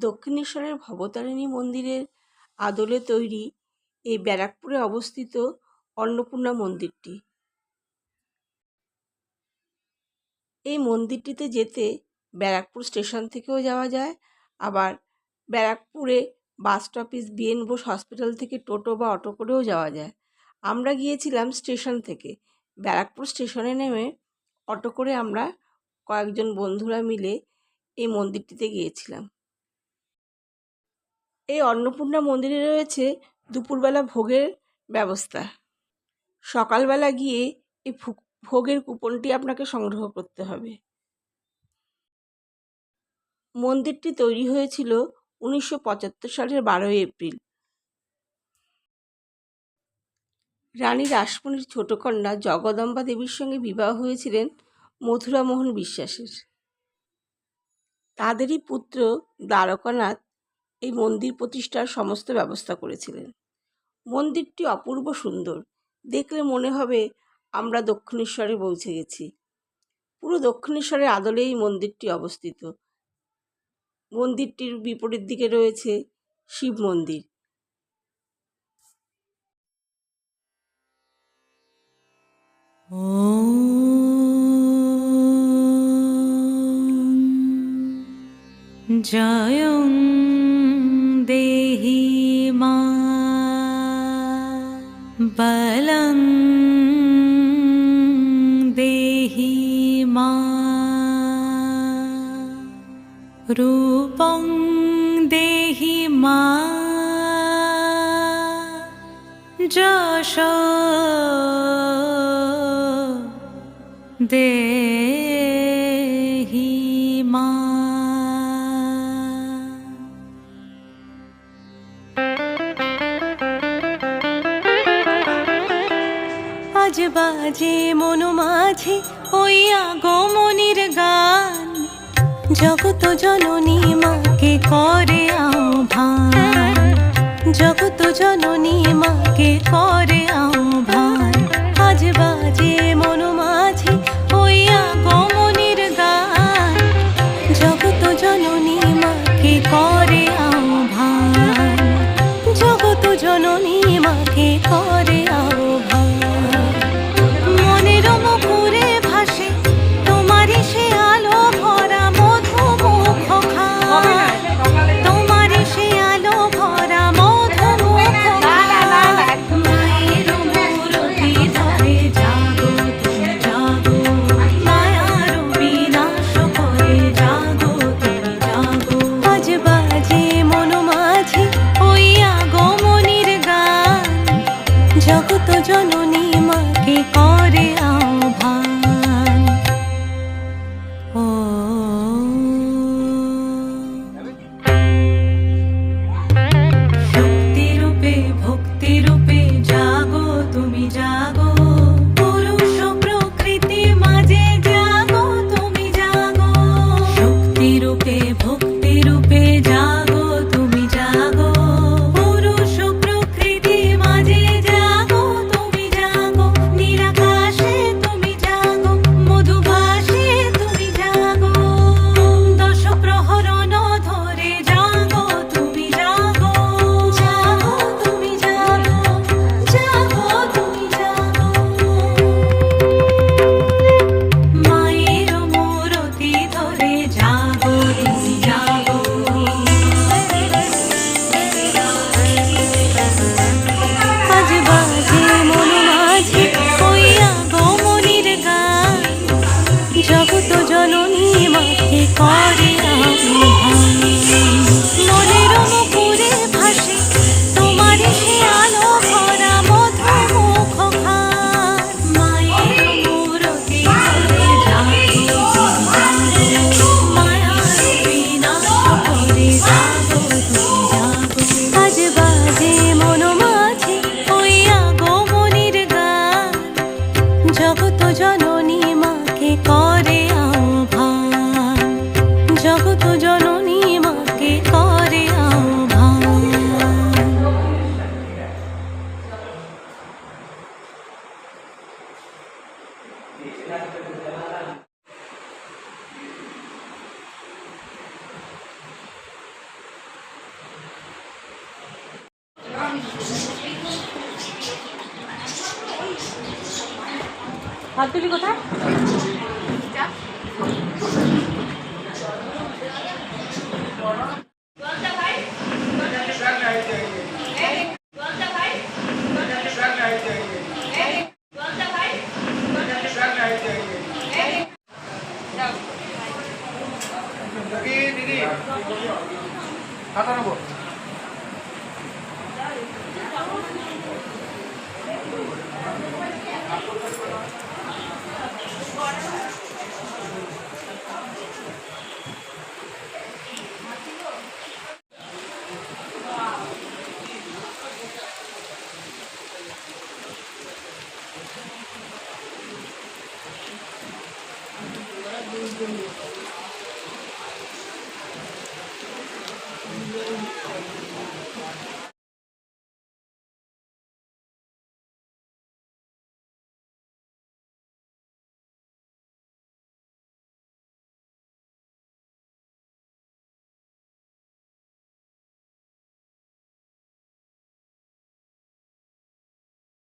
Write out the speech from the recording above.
দক্ষিণেশ্বরের ভবতারিণী মন্দিরের আদলে তৈরি এই ব্যারাকপুরে অবস্থিত অন্নপূর্ণা মন্দিরটি। এই মন্দিরটিতে যেতে ব্যারাকপুর স্টেশন থেকেও যাওয়া যায়, আবার ব্যারাকপুরে bus stoppage BN Bose hospital থেকে টোটো বা অটো করেও যাওয়া যায়। আমরা গিয়েছিলাম স্টেশন থেকে। ব্যারাকপুর স্টেশনে নেমে অটো করে আমরা কয়েকজন বন্ধুরা মিলে এই মন্দিরটিতে গিয়েছিলাম। এই অন্নপূর্ণা মন্দিরে রয়েছে দুপুরবেলা ভোগের ব্যবস্থা। সকালবেলা গিয়ে এই ভোগের কুপনটি আপনাকে সংগ্রহ করতে হবে। মন্দিরটি তৈরি হয়েছিল 1975 সালের 12 এপ্রিল। রানী রাসমণির ছোট কন্যা জগদম্বা দেবীর সঙ্গে বিবাহ হয়েছিলেন মথুরামোহন বিশ্বাসের। তাদেরই পুত্র দ্বারকানাথ এই মন্দির প্রতিষ্ঠার সমস্ত ব্যবস্থা করেছিলেন। মন্দিরটি অপূর্ব সুন্দর, দেখলে মনে হবে আমরা দক্ষিণেশ্বরে পৌঁছে গেছি। পুরো দক্ষিণেশ্বরের আদলে এই মন্দিরটি অবস্থিত। মন্দিরটির বিপরীত দিকে রয়েছে শিব মন্দির। জয়ং দেহি মা বলং দেহি মা রূপং দেহি মা যশ দেহি মা। আজ বাজে মন মাঝে ওই আগমনীর গান, জগত জননী মাকে করে আহ্বান, জগত জননী মাকে করে আহ্বান। আজ বাজে মন মাঝে ওই আগমনীর গান, জগত জননী মাকে করে আহ্বান, জগত জননী মাকে করে আহ্বান। মনের মুখরে ভাসে তোমারই সে আলো ভরা মধুমুখ খায়, তোমারই সে আলো ভরা মধুমুখ খায়। মায়ের মূরতি ধরে জাগো তুমি জাগো, মায়ার বিনাশ করে জাগো তুমি জাগো। আজ বাজে মন মাঝে ওই আগমনীর গান, জগত জননী মাকে করে আহ্বান। ও শক্তি রূপে ভক্তি রূপে জাগো তুমি জাগো, পুরুষ প্রকৃতি মাঝে জাগো তুমি জাগো। শক্তি রূপে ভক্তি রূপে জাগো তুমি জাগো, পুরুষ প্রকৃতি মাঝে জাগো তুমি জাগো। নিরাকাশে তুমি জাগো, মধুভাসে তুমি জাগো, দশ প্রহরণ ধরে জাগো তুমি জাগো, জাগো তুমি জাগো, জাগো তুমি জাগো। মায়ের মূরতি ধরে জাগো তুমি জাগো। হাততুলি কোথায়? দিদি খাতা নেবো।